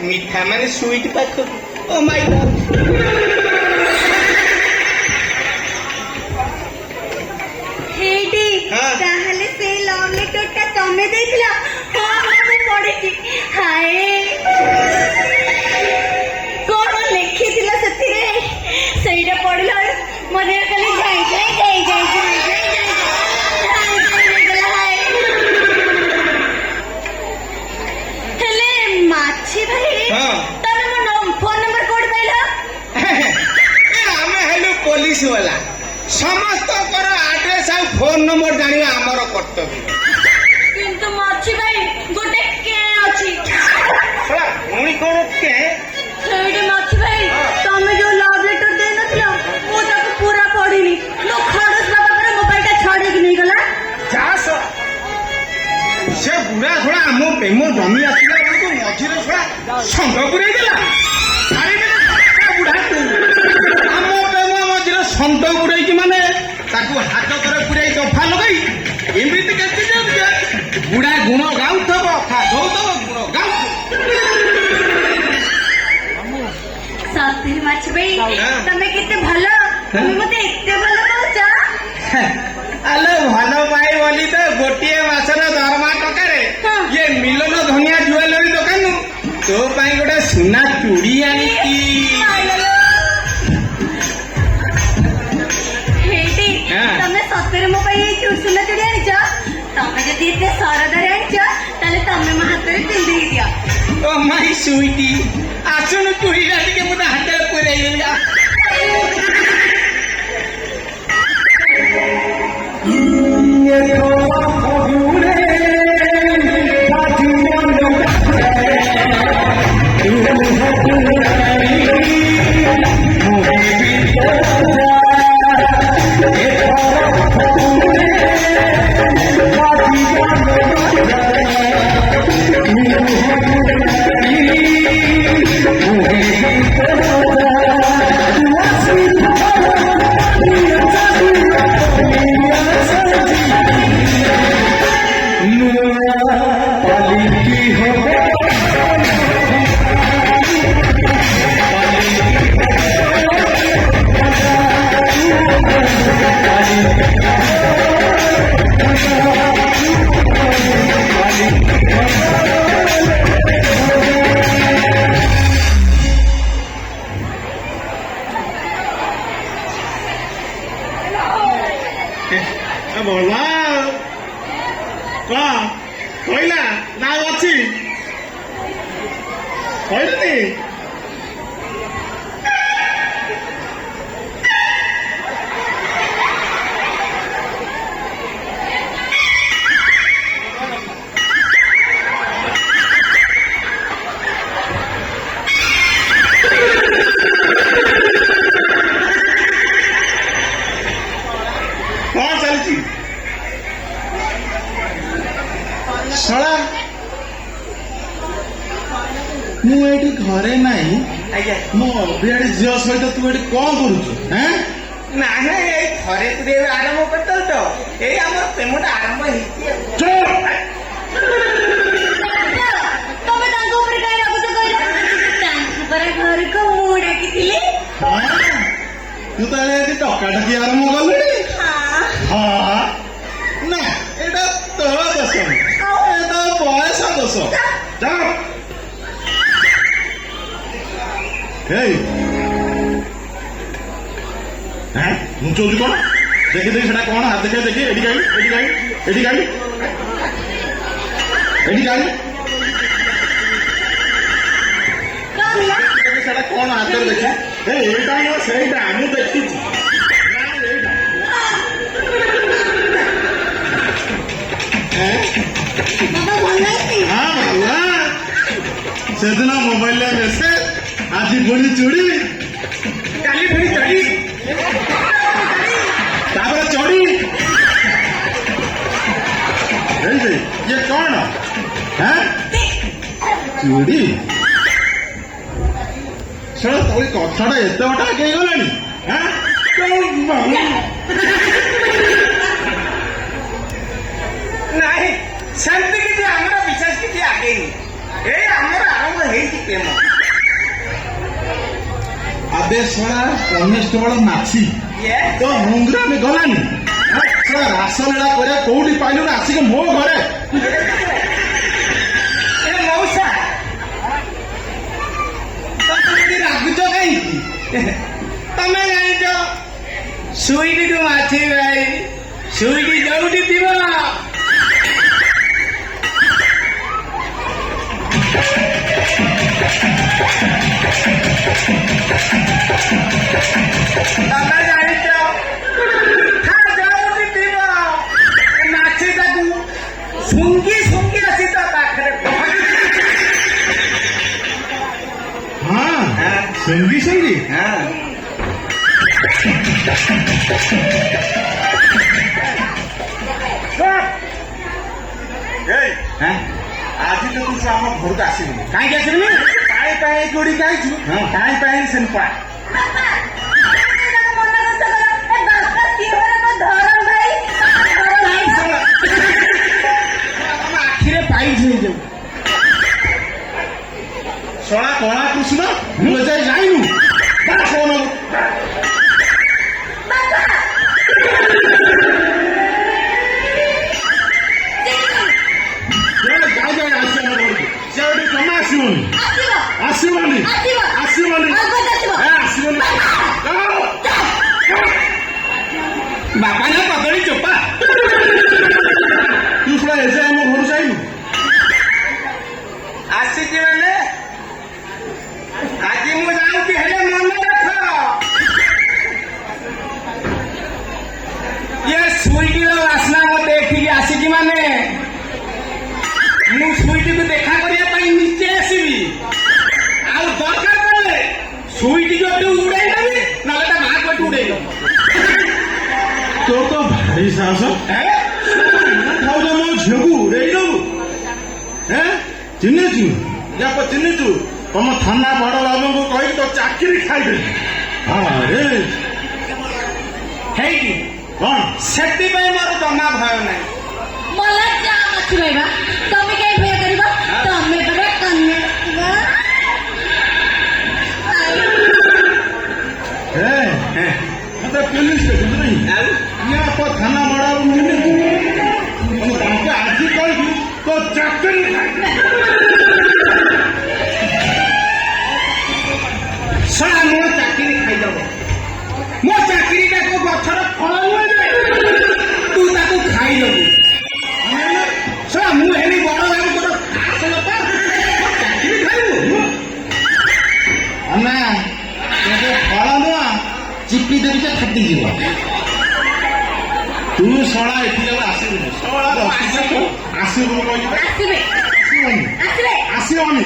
मिठा माने स्वीट पाख ओ माय गॉड हेडी ताहले से लव लेटर ता तमे देखला हां मैं पढिची हाय कोन लिखि दिला सतिरे सेइडा पढला मने खाली जाई जाई जाई जाई माछी भाई तने मो फोन नंबर कोड पाइला हमें हेलो पुलिस वाला समस्त कर एड्रेस आ फोन नंबर जानिबा हमर कर्तव्य किंतु माछी भाई गोटे के अछि सला उनी कोन के सेडी माछी भाई तमे जो लव लेटर दे नथिला मो ताको पूरा पढिली लो खडस बाबा पर मोबाइल ता छाडी कि नहीं गला जास से बुढ़ा थोड़ा हमो प्रेम जमी आसिला मझिरे थोड़ा संग पुराई देला अरे बुढ़ा तू हमो प्रेम ମାଛି ଭାଇ ହଁ। ତମେ କେତେ ଭଲ ତମେ ମତେ ଏତେ ଭଲ କହୁଛ ଆଲୋ ଭଲ ପାଇ ବୋଲି ତ ଗୋଟିଏ ମାସର ଦରମା ଟଙ୍କାରେ ହଁ। ଇଏ ମିଲନ ଧନିଆ ଜୁଏଲାରୀ ଦୋକାନରୁ ତୋ ପାଇଁ ଗୋଟେ ସୁନା ଚୁଡ଼ି ଆଣିଛି। ହେଇଟି ହଁ। ତମେ ସତରେ ମୋ ପାଇଁ ଏଇ ସୁନା ଚୁଡ଼ି ଆଣିଛ ତମେ ଯଦି ଏତେ ସରଦରେ ଆଣିଛ ତାହେଲେ ତମେ ମୋ ହାତରେ ପିନ୍ଧେଇ ଦିଅ ଓ ମାଇ ସୁଇଟି ଆସୁନୁ ଚୁଡ଼ିଟା ଟିକେ ମୋତେ ହାତରେ ପୁରେଇ ଦେଲା। ଭଲ କହ କହିଲା ନା ଅଛି କହିଲନି କଣ ଚାଲିଛି ଶଳା ମୁଁ ଏଇଠି ଘରେ ନାହିଁ ଆଜ୍ଞା ମୋ ଅଭିଆଡି ଝିଅ ସହିତ ତୁ ଏଠି କଣ କରୁଛୁ ହେଁ ନାହିଁ ଏଇ ଥରେ ତୁରେ ଆରମ୍ଭ କରିଦେଲ ତ ଏଇ ଆମର ପ୍ରେମଟା ଆରମ୍ଭ ହେଇଛି ଆଉ। ଚୁପ୍! ତମେ ତାଙ୍କ ଉପରେ କାହିଁ ରାଗୁଛ କହିଲ ତାଙ୍କ ପରା ଘରକୁ ମୁଁ ଡାକିଥିଲି ହଁ? ତୁ ତାହେଲେ ଏଠି ଟକାଟକି ଆରମ୍ଭ କଲୁଣି ହଁ ହଁ ନା ଏଇଟା ତୋ ଦୋଷ ନୁହେଁ। ଏଇଟା ବୟସ ଦୋଷ ଯା ହେଇ হ্যাঁ চলছি কଣ দেখি দেখি সেটা କଣ হাত দেখে দেখি এটি গাড়ি এটি গাড়ি এটি গাড়ি এটি গাড়ি সেটা କଣ ହାତରେ ଦେଖି ଏଇଟା ନୁହଁ ସେଇଟା ମୁଁ ଦେଖିଛି ନା ଏଇଟା ବାବା ଭଲ ହେଇଛି ହଁ ଭଲ ସେଦିନ ମୋବାଇଲରେ ମେସେଜ ଆଜି ପୁଣି ଚୁଡ଼ି କାଲି ପୁଣି ଚଢି ତାପରେ ଚଢି ଏଇ ଯେ ଇଏ କଣ হ্যাঁ ଚୁଡ଼ି ଶୁଣ ତୋ କଥାଟା ଏତେ ବଟା ହେଇଗଲାଣି হ্যাঁ ନାହିଁ ସେମିତି କିଛି ଆମର ବିଶେଷ କିଛି ଆଗେଇନି ଏଇ ଆମର ଆରମ୍ଭ ହେଇଛି ପ୍ରେମ ଆବେ ଶଳା କନେଷ୍ଟବଳ ମାଛି ଇଏ ତ ମୁଙ୍ଗରାମେ ଗଲାନି ଶଳା ରାସଲୀଳା କରିବା କୋଉଠି ପାଇଲୁ ନା ଆସିକି ମୋ ଘରେ ଏ ମଉସା ତମେ ରାଗୁଛ କାହିଁକି ତମେ ଜାଣିଛ ସୁଇଟିଠୁ ମାଛି ଭାଇ ସୁଇଟି ଯୋଉଠି ଥିବ ତମେ ଜାଣିଛ ଯୋଉଠି ଥିବ ମାଛି ତାକୁ ଶୁଙ୍ଗି ଶୁଙ୍ଗି ଆସି ତା ପାଖରେ ହଁ ସଙ୍ଗୀ ସଙ୍ଗୀ ହଁ ଏଇ ହଁ ଆଜି ତ ତୁ ଆମ ଘରକୁ ଆସିବୁନି କାହିଁକି ଆସିବୁନି ପାଣି ପାଣି ଯୋଡ଼ି ଖାଇଛୁ ହଁ। ପାଣି ପାଣି ସେମିତି ପଳା ବାପା ତାକୁ ମନା କରୁଛ କର ଏ ବାପା କିଏ ପରା ମୋ ଧରମ ଭାଇ ଆମ ଆଖିରେ ପାଇଛି ହେଇଯାଉ ଶଳା କଳା କୃଷ୍ଣ ମୁଁ ଏଯାଏ ଯାଇନୁ ଫୋନ ଏଠି ଜମା ଆସିବନି ଆସିବନି ଆସିବନି ଆସିବନି ବାପା ନା କଦଳୀ ଚୋପା ତୁ ଶୁଣ ଏଯାଏ ଆମ ଘରୁ ଯାଇନୁ ଆସିଛି ମାନେ ଆଜି ମୁଁ ଯାଉଛି ହେଲେ ମନେ ରଖ ଇଏ ସୁଇଟିର ବାସ୍ନା ମତେ ଏଠିକି ଆସିଛି ମାନେ ମୁଁ ସୁଇଟିକୁ ଦେଖା କରିବା ପାଇଁ ନିଶ୍ଚୟ ଆସିବି ଆଉ ଦରକାର ପଡ଼ିଲେ ସୁଇଟିକୁ ଏଠୁ ଉଡେଇ ଦେବି ନହେଲେ ତା ମାଆକୁ ଏଠୁ ଉଡେଇ ଦେବ ତୋର ତ ଭାରି ସାହସ ଖାଉଛ ମୋ ଝିଅକୁ ରେଡି ଦବୁ ଚିହ୍ନିଛୁ ଯାକ ଚିହ୍ନିଛୁ ତମ ଥାନା ବଡ ବାବୁଙ୍କୁ କହିକି ତୋ ଚାକିରି ଖାଇଦେଲି ଆରେ ହେଇକି କଣ ସେଥିପାଇଁ ମୋର ଜମା ଭୟ ନାହିଁ मला जाम ଅଛି ଭାଇବା ତମେ କାଇଁ ଭୟ କରିବ ତମେ ପରା କନ୍ୟା ମତେ ପୁଲିସ ବୁଝୁନି ଆଉ ଇଏ ତୋ ଥାନା ବଡ ବାବୁ ଚିହ୍ନିଛୁ ମୁଁ ତାଙ୍କୁ ଆଜି କହିବି ତୋ ଚାକିରି ଶଳା ମୋ ଚାକିରି ଖାଇଦବ ମୋ ଚାକିରିଟାକୁ ଗଛର ଫଳ ନୁହେଁ ଯେ ତୁ ତାକୁ ଖାଇଦବୁ ଶଳା ମୁଁ ହେଲି ବଡ ବାବୁଙ୍କର ଖାସ ଲୋକ ଚାକିରି ଖାଇବୁ ନା ତୋ ଫଳ ନୁହଁ ଚିପି ଦେବି ଯେ ଫାଟିଯିବ ତୁ ଶଳା ଏଠି ଯାକ ଆସିବୁନି ଶଳା ଆସିବୁନି କହିଲି ଆସିବେ ଆସିବନି ଆସିବେ ଆସିବନି